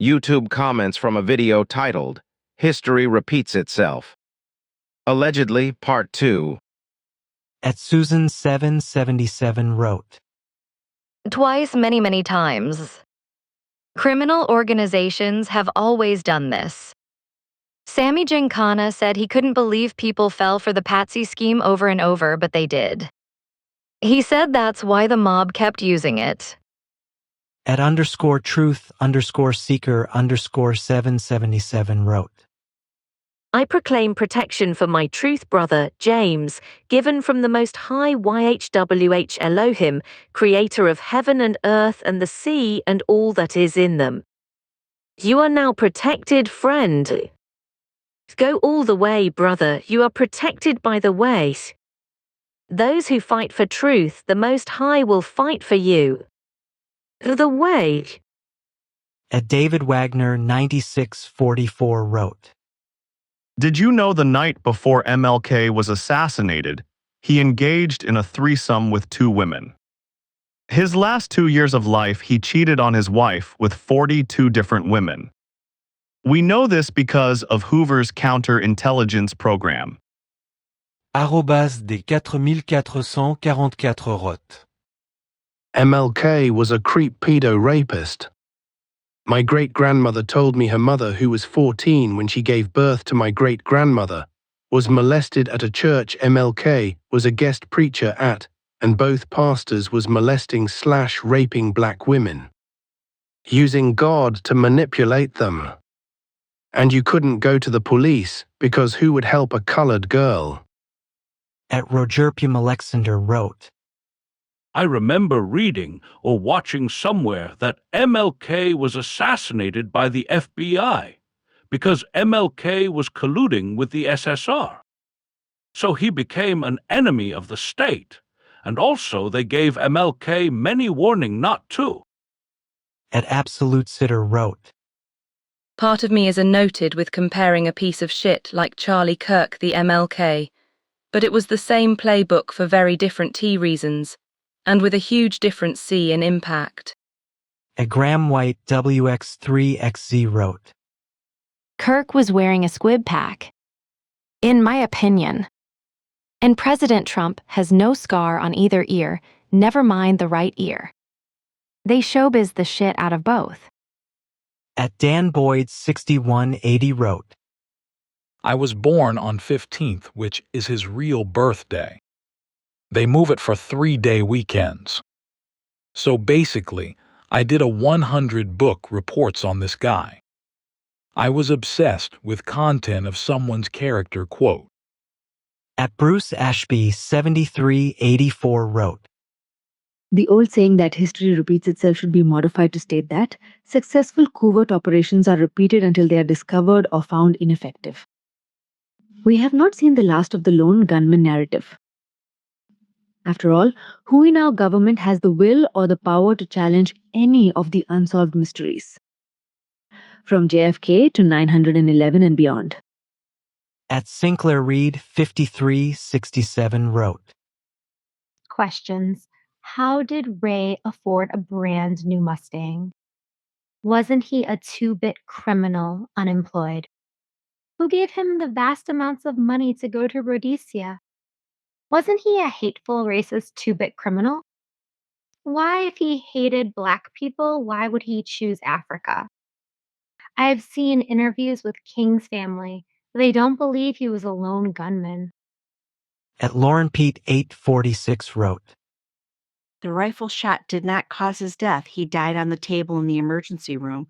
YouTube comments from a video titled, History Repeats Itself. Allegedly, Part 2. At Susan 777 wrote, Twice, many, many times. Criminal organizations have always done this. Sammy Giancana said he couldn't believe people fell for the patsy scheme over and over, but they did. He said that's why the mob kept using it. At _truth_seeker_777 wrote, I proclaim protection for my truth brother, James, given from the Most High YHWH Elohim, creator of heaven and earth and the sea and all that is in them. You are now protected, friend. Go all the way, brother. You are protected by the way. Those who fight for truth, the Most High will fight for you. The way. At David Wagner 9644 wrote, Did you know the night before MLK was assassinated, he engaged in a threesome with 2 women? His last 2 years of life, he cheated on his wife with 42 different women. We know this because of Hoover's counterintelligence program. @des4444 wrote, MLK was a creep pedo rapist. My great-grandmother told me her mother, who was 14 when she gave birth to my great-grandmother, was molested at a church MLK was a guest preacher at, and both pastors was molesting/raping black women, using God to manipulate them. And you couldn't go to the police because who would help a colored girl? At Roger P. Alexander wrote, I remember reading or watching somewhere that MLK was assassinated by the FBI because MLK was colluding with the SSR. So he became an enemy of the state, and also they gave MLK many warning not to. At Absolute Sitter wrote, Part of me is annoyed with comparing a piece of shit like Charlie Kirk the MLK, but it was the same playbook for very different T reasons, and with a huge difference C in impact. At Graham White WX3XZ wrote, Kirk was wearing a squib pack, in my opinion. And President Trump has no scar on either ear, never mind the right ear. They showbiz the shit out of both. At Dan Boyd 6180 wrote, I was born on 15th, which is his real birthday. They move it for 3-day weekends. So basically, I did a 100-book reports on this guy. I was obsessed with content of someone's character quote. At Bruce Ashby 7384 wrote, The old saying that history repeats itself should be modified to state that successful covert operations are repeated until they are discovered or found ineffective. We have not seen the last of the lone gunman narrative. After all, who in our government has the will or the power to challenge any of the unsolved mysteries? From JFK to 911 and beyond. At Sinclair Reed 5367 wrote, Questions. How did Ray afford a brand new Mustang? Wasn't he a 2-bit criminal unemployed? Who gave him the vast amounts of money to go to Rhodesia? Wasn't he a hateful, racist 2-bit criminal? Why, if he hated Black people, why would he choose Africa? I have seen interviews with King's family. They don't believe he was a lone gunman. At Lauren Pete 846 wrote, The rifle shot did not cause his death. He died on the table in the emergency room.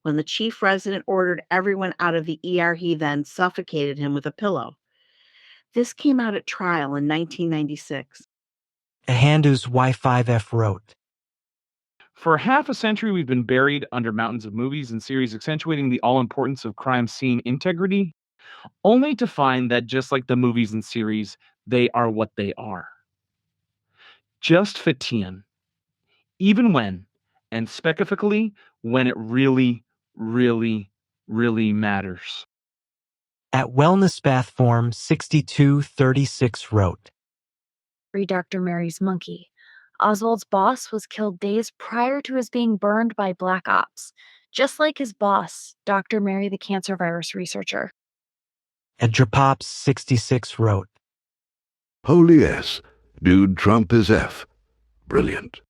When the chief resident ordered everyone out of the ER, he then suffocated him with a pillow. This came out at trial in 1996. Ahandus Y5F wrote, For half a century, we've been buried under mountains of movies and series accentuating the all-importance of crime scene integrity, only to find that just like the movies and series, they are what they are. Just fatian, even when, and specifically when it really, really, really matters. At Wellness Bath Form 6236 wrote, Free Dr. Mary's monkey. Oswald's boss was killed days prior to his being burned by Black Ops. just like his boss, Dr. Mary, the cancer virus researcher. Ed Drapops 66 wrote, Holy S. Dude, Trump is F. Brilliant.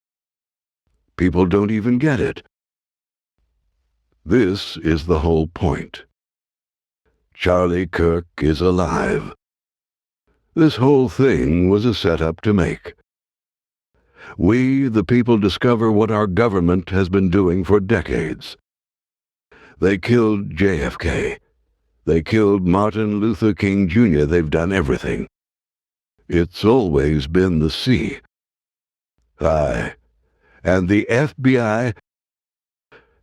People don't even get it. This is the whole point. Charlie Kirk is alive. This whole thing was a setup to make. We, the people, discover what our government has been doing for decades. They killed JFK. They killed Martin Luther King Jr. They've done everything. It's always been the C. Aye. And the FBI,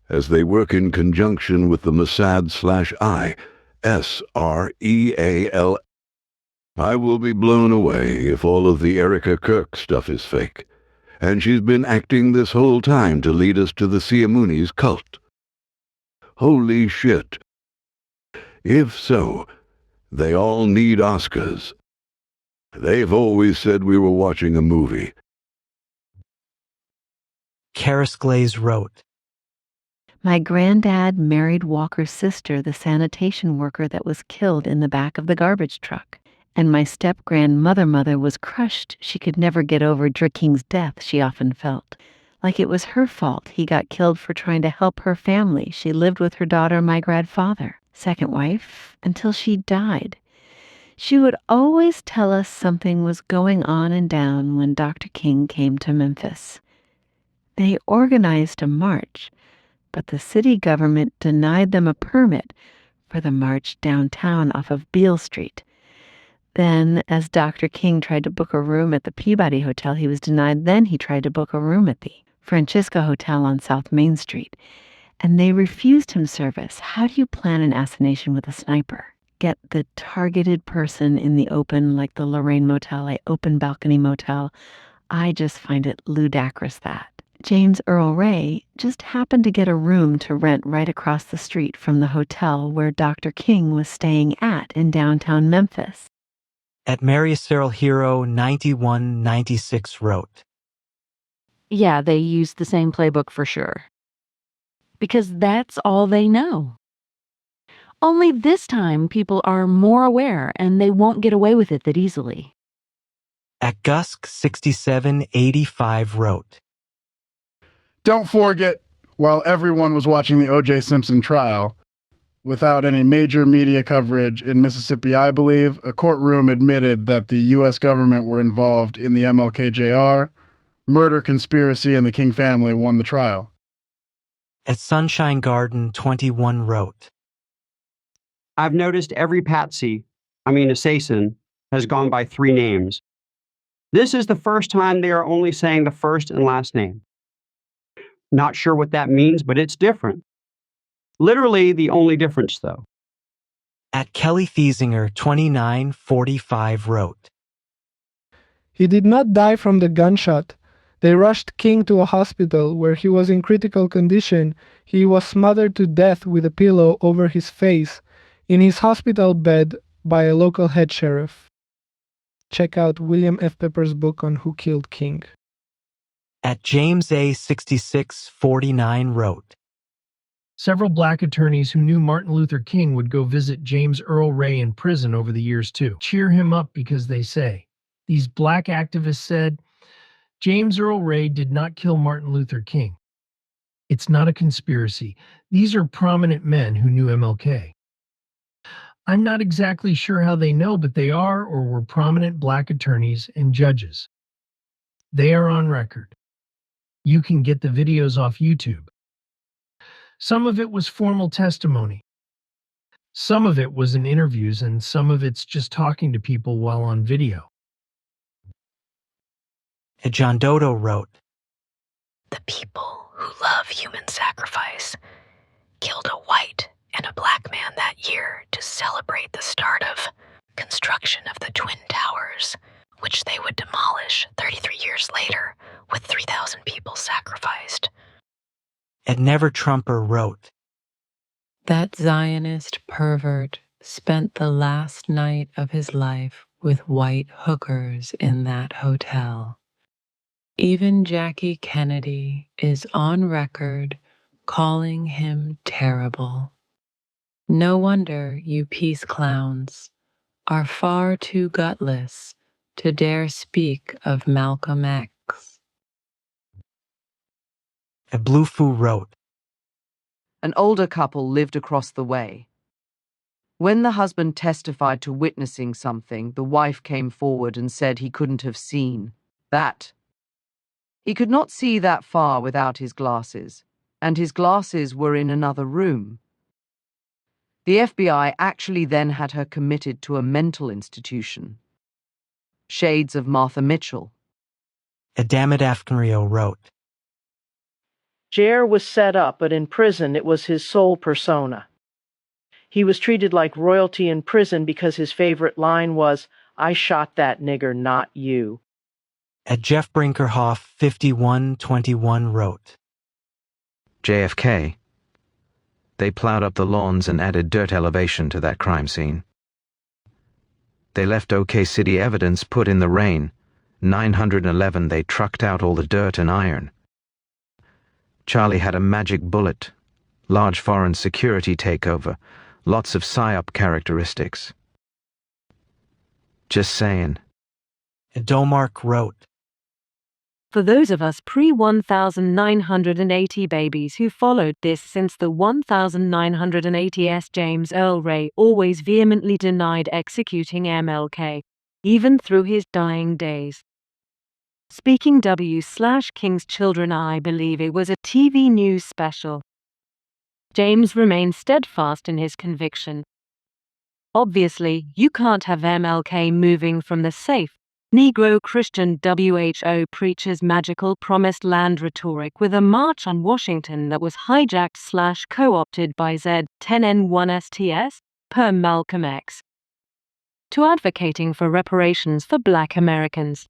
as they work in conjunction with the Mossad/I, SREAL. I will be blown away if all of the Erica Kirk stuff is fake, and she's been acting this whole time to lead us to the Siamooni's cult. Holy shit. If so, they all need Oscars. They've always said we were watching a movie. Karis Glaze wrote, My granddad married Walker's sister, the sanitation worker that was killed in the back of the garbage truck. And my step-grandmother was crushed. She could never get over King's death, she often felt. Like it was her fault he got killed for trying to help her family. She lived with her daughter, my grandfather, second wife, until she died. She would always tell us something was going on and down when Dr. King came to Memphis. They organized a march, but the city government denied them a permit for the march downtown off of Beale Street. Then, as Dr. King tried to book a room at the Peabody Hotel, he was denied. Then he tried to book a room at the Francisca Hotel on South Main Street, and they refused him service. How do you plan an assassination with a sniper? Get the targeted person in the open, like the Lorraine Motel, a open balcony motel. I just find it ludicrous that James Earl Ray just happened to get a room to rent right across the street from the hotel where Dr. King was staying at in downtown Memphis. At Mary Cyril Hero 9196 wrote, Yeah, they used the same playbook for sure. Because that's all they know. Only this time people are more aware and they won't get away with it that easily. At Gusk 6785 wrote, Don't forget, while everyone was watching the O.J. Simpson trial, without any major media coverage in Mississippi, I believe, a courtroom admitted that the U.S. government were involved in the MLK-JR murder conspiracy and the King family won the trial. At Sunshine Garden 21 wrote, I've noticed every assassin, has gone by 3 names. This is the first time they are only saying the first and last name. Not sure what that means, but it's different. Literally the only difference, though. At Kelly Thiesinger 2945 wrote, He did not die from the gunshot. They rushed King to a hospital where he was in critical condition. He was smothered to death with a pillow over his face in his hospital bed by a local head sheriff. Check out William F. Pepper's book on Who Killed King. At James A. 6649 wrote, Several black attorneys who knew Martin Luther King would go visit James Earl Ray in prison over the years too. Cheer him up because they say, these black activists said, James Earl Ray did not kill Martin Luther King. It's not a conspiracy. These are prominent men who knew MLK. I'm not exactly sure how they know, but they are or were prominent black attorneys and judges. They are on record. You can get the videos off YouTube. Some of it was formal testimony. Some of it was in interviews, and some of it's just talking to people while on video. And John Dodo wrote, The people who love human sacrifice killed a white and a black man that year to celebrate the start of construction of the Twin Towers, which they would demolish 33 years later with 3,000 people sacrificed. And Never Trumper wrote, That Zionist pervert spent the last night of his life with white hookers in that hotel. Even Jackie Kennedy is on record calling him terrible. No wonder you peace clowns are far too gutless to dare speak of Malcolm X. Blufu wrote, An older couple lived across the way. When the husband testified to witnessing something, the wife came forward and said he couldn't have seen that. He could not see that far without his glasses, and his glasses were in another room. The FBI actually then had her committed to a mental institution. Shades of Martha Mitchell. Adamit Afkenrio wrote, Jair was set up, but in prison it was his sole persona. He was treated like royalty in prison because his favorite line was, "I shot that nigger, not you." At Jeff Brinkerhoff 5121 wrote, JFK. They plowed up the lawns and added dirt elevation to that crime scene. They left OK City evidence put in the rain. 911 they trucked out all the dirt and iron. Charlie had a magic bullet, large foreign security takeover, lots of PSYOP characteristics. Just saying. Domark wrote, For those of us pre-1980 babies who followed this since the 1980s, James Earl Ray always vehemently denied executing MLK, even through his dying days. Speaking W/King's Children, I believe it was a TV news special. James remained steadfast in his conviction. Obviously, you can't have MLK moving from the safe, Negro Christian WHO preacher's magical promised land rhetoric with a march on Washington that was hijacked/co-opted by Z10N1STS, per Malcolm X, to advocating for reparations for Black Americans.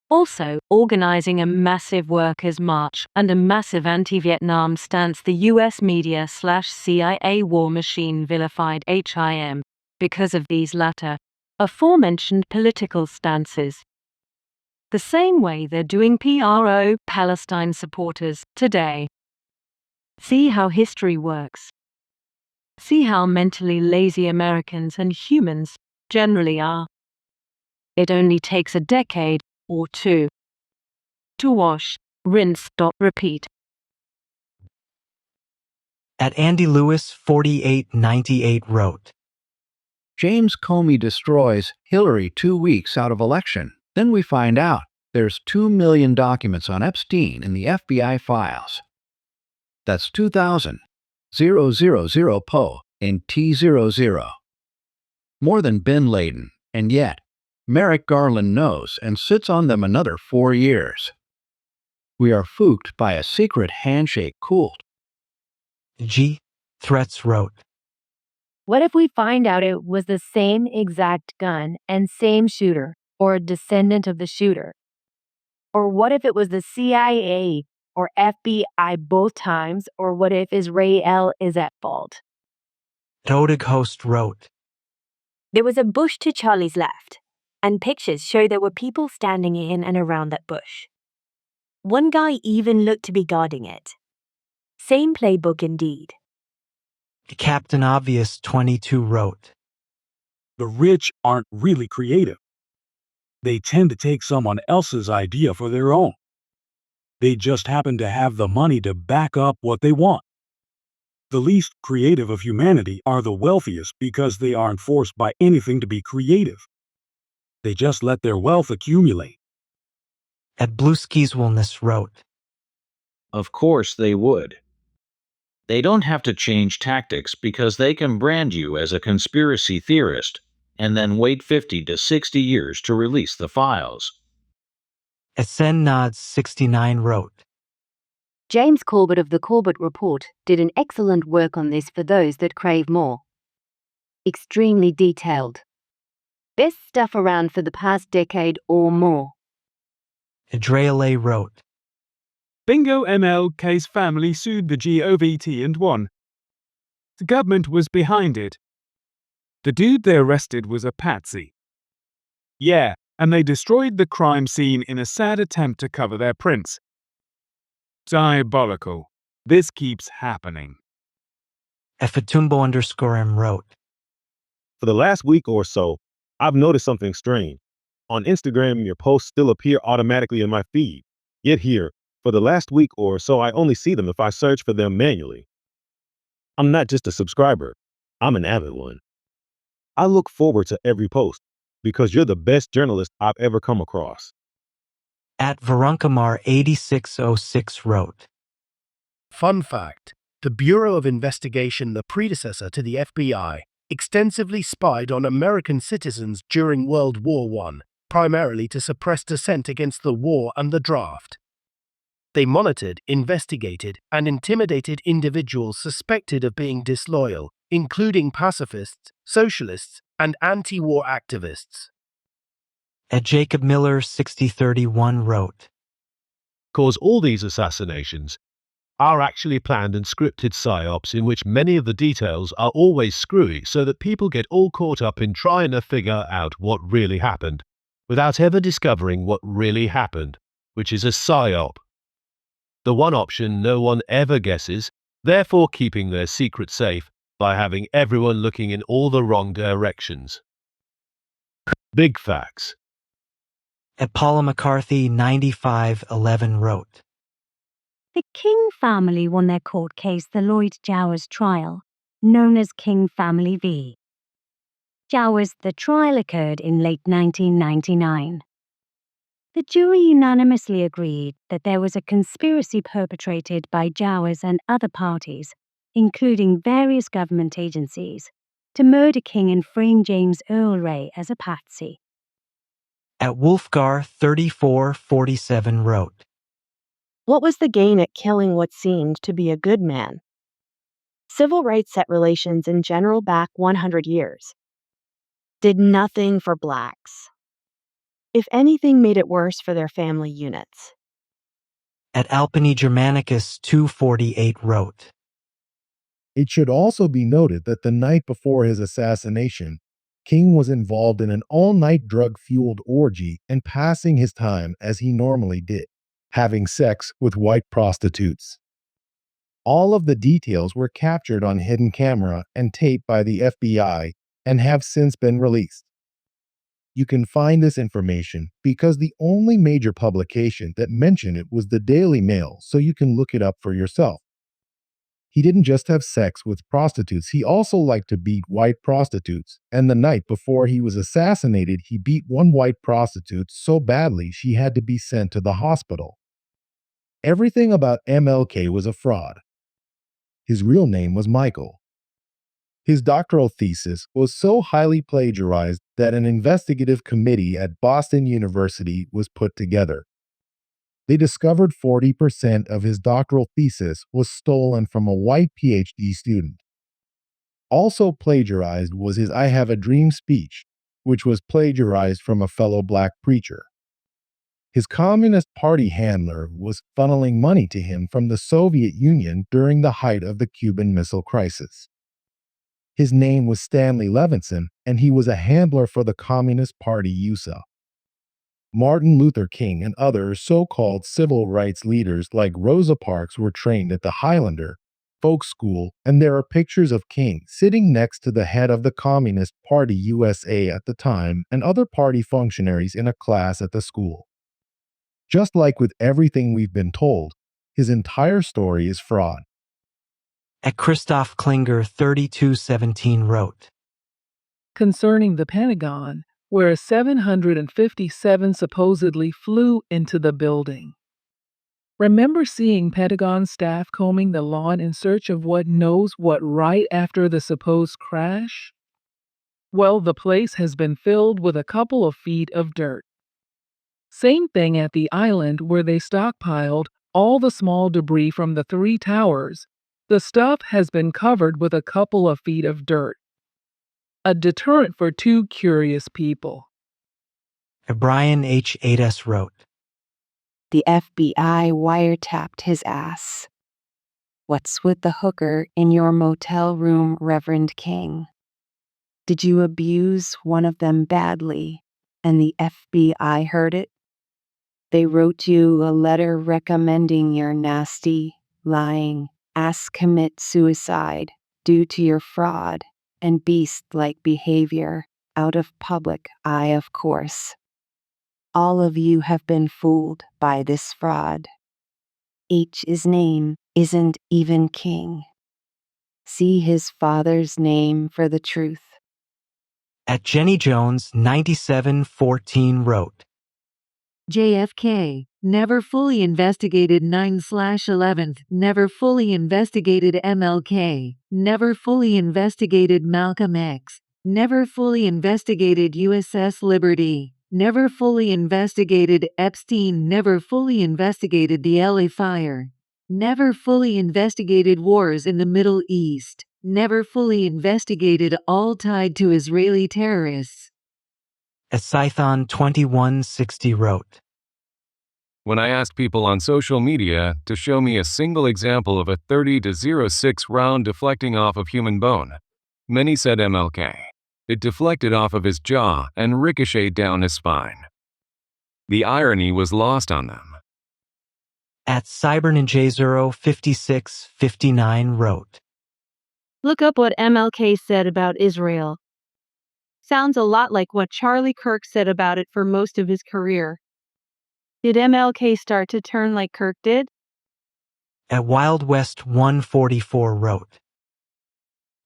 Also, organizing a massive workers' march and a massive anti-Vietnam stance the US media/CIA war machine vilified him because of these latter, aforementioned political stances. The same way they're doing pro-Palestine supporters today. See how history works. See how mentally lazy Americans and humans generally are. It only takes a decade or two to wash, rinse, repeat. At Andy Lewis 4898 wrote, James Comey destroys Hillary 2 weeks out of election. Then we find out there's 2 million documents on Epstein in the FBI files. That's 2,000 po in T00. More than bin Laden, and yet Merrick Garland knows and sits on them another 4 years. We are fooked by a secret handshake cult. G. Threats wrote, What if we find out it was the same exact gun and same shooter, or a descendant of the shooter? Or what if it was the CIA or FBI both times, or what if Israel is at fault? Dodig Host wrote, There was a bush to Charlie's left, and pictures show there were people standing in and around that bush. One guy even looked to be guarding it. Same playbook indeed. Captain Obvious 22 wrote, The rich aren't really creative. They tend to take someone else's idea for their own. They just happen to have the money to back up what they want. The least creative of humanity are the wealthiest because they aren't forced by anything to be creative. They just let their wealth accumulate. At Blueskis Wellness wrote, Of course they would. They don't have to change tactics because they can brand you as a conspiracy theorist and then wait 50 to 60 years to release the files. Asen Nods 69 wrote, James Corbett of the Corbett Report did an excellent work on this for those that crave more. Extremely detailed. Best stuff around for the past decade or more. Adreale wrote, Bingo MLK's family sued the GOVT and won. The government was behind it. The dude they arrested was a patsy. Yeah, and they destroyed the crime scene in a sad attempt to cover their prints. Diabolical. This keeps happening. Fatumbo_M wrote, For the last week or so, I've noticed something strange. On Instagram, your posts still appear automatically in my feed. Yet here, for the last week or so, I only see them if I search for them manually. I'm not just a subscriber, I'm an avid one. I look forward to every post because you're the best journalist I've ever come across. @Varunkumar8606 wrote, Fun fact: the Bureau of Investigation, the predecessor to the FBI, extensively spied on American citizens during World War I, primarily to suppress dissent against the war and the draft. They monitored, investigated, and intimidated individuals suspected of being disloyal, including pacifists, socialists, and anti-war activists. @JacobMiller6031 wrote, Cause all these assassinations are actually planned and scripted psyops in which many of the details are always screwy so that people get all caught up in trying to figure out what really happened, without ever discovering what really happened, which is a psyop. The one option no one ever guesses, therefore keeping their secret safe by having everyone looking in all the wrong directions. Big facts. Paula McCarthy 9511 wrote, The King family won their court case, the Lloyd Jowers trial, known as King Family v. Jowers. The trial occurred in late 1999. The jury unanimously agreed that there was a conspiracy perpetrated by Jowers and other parties, including various government agencies, to murder King and frame James Earl Ray as a patsy. @Wolfgar3447 wrote, What was the gain at killing what seemed to be a good man? Civil rights set relations in general back 100 years. Did nothing for blacks. If anything, made it worse for their family units. @Alpini Germanicus 248 wrote, It should also be noted that the night before his assassination, King was involved in an all-night drug-fueled orgy and passing his time as he normally did, having sex with white prostitutes. All of the details were captured on hidden camera and tape by the FBI and have since been released. You can find this information because the only major publication that mentioned it was the Daily Mail, so you can look it up for yourself. He didn't just have sex with prostitutes, he also liked to beat white prostitutes, and the night before he was assassinated, he beat one white prostitute so badly she had to be sent to the hospital. Everything about MLK was a fraud. His real name was Michael. His doctoral thesis was so highly plagiarized that an investigative committee at Boston University was put together. They discovered 40% of his doctoral thesis was stolen from a white PhD student. Also plagiarized was his I Have a Dream speech, which was plagiarized from a fellow black preacher. His Communist Party handler was funneling money to him from the Soviet Union during the height of the Cuban Missile Crisis. His name was Stanley Levinson, and he was a handler for the Communist Party USA. Martin Luther King and other so-called civil rights leaders like Rosa Parks were trained at the Highlander Folk School, and there are pictures of King sitting next to the head of the Communist Party USA at the time and other party functionaries in a class at the school. Just like with everything we've been told, his entire story is fraud. Christoph Klinger 3217 wrote, Concerning the Pentagon, where 757 supposedly flew into the building. Remember seeing Pentagon staff combing the lawn in search of what knows what right after the supposed crash? Well, the place has been filled with a couple of feet of dirt. Same thing at the island where they stockpiled all the small debris from the 3 towers. The stuff has been covered with a couple of feet of dirt. A deterrent for 2 curious people. Brian H. 8S wrote, The FBI wiretapped his ass. What's with the hooker in your motel room, Reverend King? Did you abuse one of them badly, and the FBI heard it? They wrote you a letter recommending your nasty, lying Ass commit suicide due to your fraud and beast-like behavior out of public eye, of course. All of you have been fooled by this fraud. H's name isn't even king. See his father's name for the truth. At Jenny Jones 9714 wrote, JFK, never fully investigated 9/11th, never fully investigated MLK, never fully investigated Malcolm X, never fully investigated USS Liberty, never fully investigated Epstein, never fully investigated the LA fire, never fully investigated wars in the Middle East, never fully investigated all tied to Israeli terrorists. At Scython 2160 wrote, When I asked people on social media to show me a single example of a 30-06 round deflecting off of human bone, many said MLK. It deflected off of his jaw and ricocheted down his spine. The irony was lost on them. At CyberNinja05659 wrote, Look up what MLK said about Israel. Sounds a lot like what Charlie Kirk said about it for most of his career. Did MLK start to turn like Kirk did? At Wild West 144 wrote,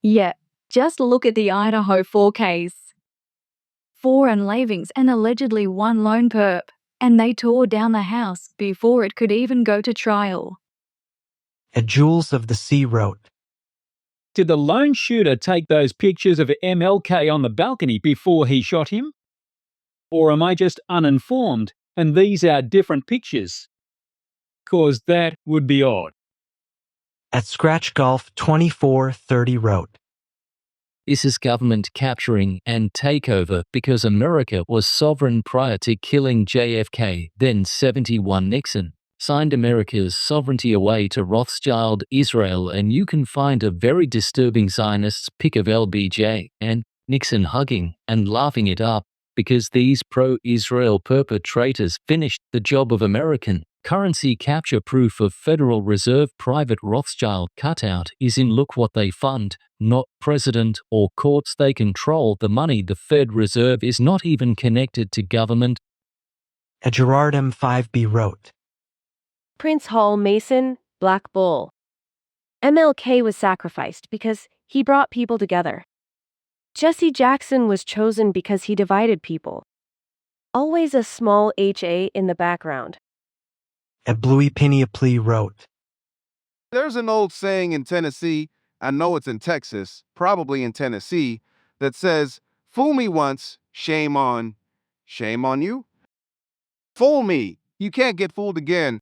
Yeah, just look at the Idaho 4 case. 4 unlavings and allegedly 1 lone perp, and they tore down the house before it could even go to trial. At Jules of the Sea wrote, Did the lone shooter take those pictures of MLK on the balcony before he shot him? Or am I just uninformed and these are different pictures? 'Cause that would be odd. At Scratch Golf 2430 wrote, Is his government capturing and takeover because America was sovereign prior to killing JFK, then 71 Nixon, signed America's sovereignty away to Rothschild Israel, and you can find a very disturbing Zionist's pic of LBJ and Nixon hugging and laughing it up because these pro-Israel perpetrators finished the job of American currency capture. Proof of Federal Reserve private Rothschild cutout is in look what they fund, not president or courts. They control the money. The Fed Reserve is not even connected to government. At Gerard M5B wrote, Prince Hall Mason, Black Bull. MLK was sacrificed because he brought people together. Jesse Jackson was chosen because he divided people. Always a small HA in the background. At Bluey Piniaplea wrote, There's an old saying in Tennessee, I know it's in Texas, probably in Tennessee, that says, fool me once, shame on you. Fool me, you can't get fooled again.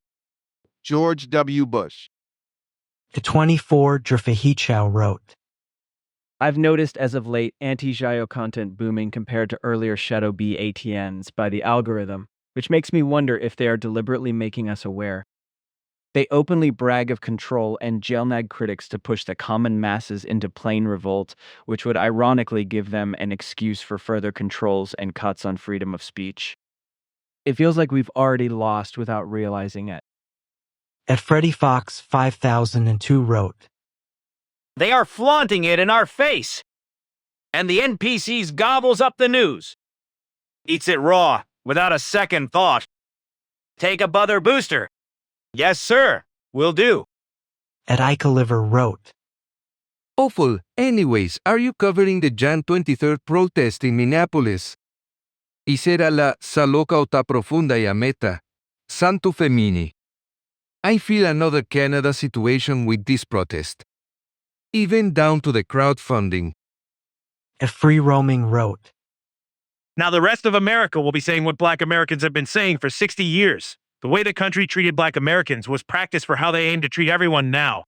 George W. Bush. At 24 Drfahichow wrote, I've noticed as of late anti-Zio content booming compared to earlier Shadow B ATNs by the algorithm, which makes me wonder if they are deliberately making us aware. They openly brag of control and jailnag critics to push the common masses into plain revolt, which would ironically give them an excuse for further controls and cuts on freedom of speech. It feels like we've already lost without realizing it. At Freddie Fox 5002 wrote, They are flaunting it in our face. And the NPCs gobbles up the news. Eats it raw, without a second thought. Take a Buther booster. Yes, sir. Will do. At Icaliver wrote, Awful. Anyways, are you covering the Jan 23rd protest in Minneapolis? Y será la sa loca o ta profunda y meta. Santo Femini. I feel another Canada situation with this protest. Even down to the crowdfunding. At Free Roaming wrote, Now the rest of America will be saying what Black Americans have been saying for 60 years. The way the country treated Black Americans was practice for how they aim to treat everyone now.